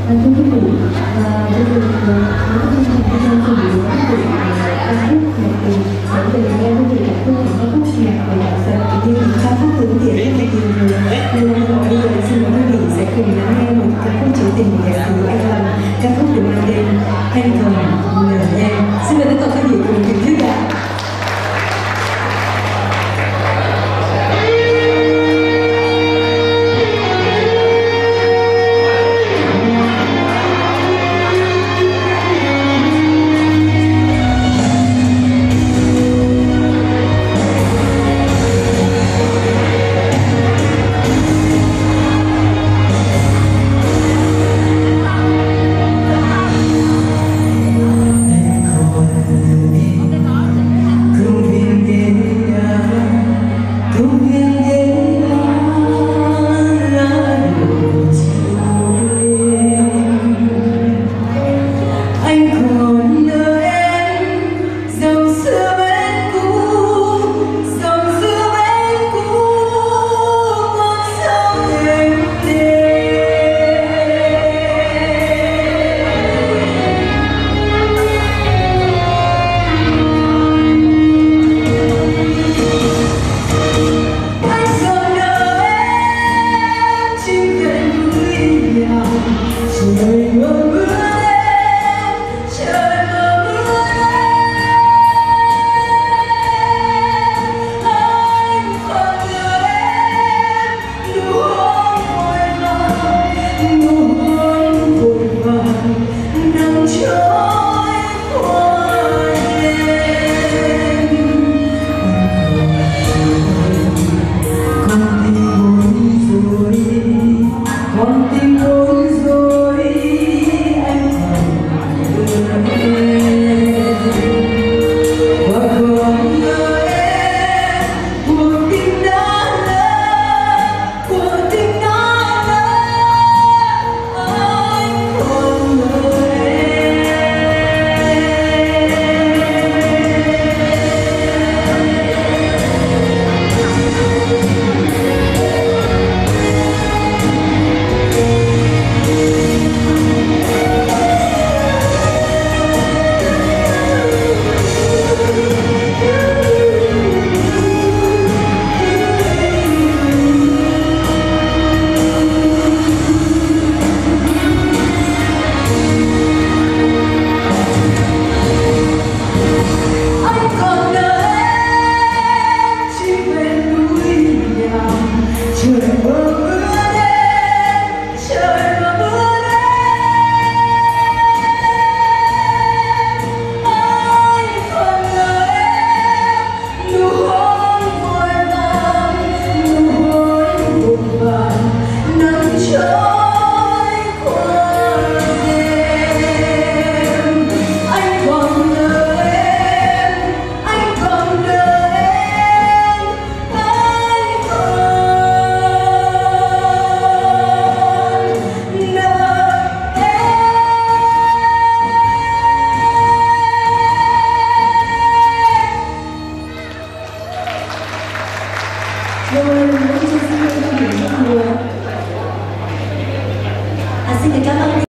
Thưa quý vị, bây giờ chúng tôi xin chuẩn bị các vị ca khúc nhạc Việt để về nghe quý vị các khúc nhạc về nhạc Phật cũng như những ca khúc tưởng niệm rất là nhiều người. Nên là bây giờ xin mời quý vị sẽ cùng lắng nghe một ca khúc trữ tình của nhạc sĩ An Lâm, ca khúc được mang tên Thanh Thuần Ngờ Em. Xin mời tất cả quý vị cùng thưởng thức ạ. Trời ơi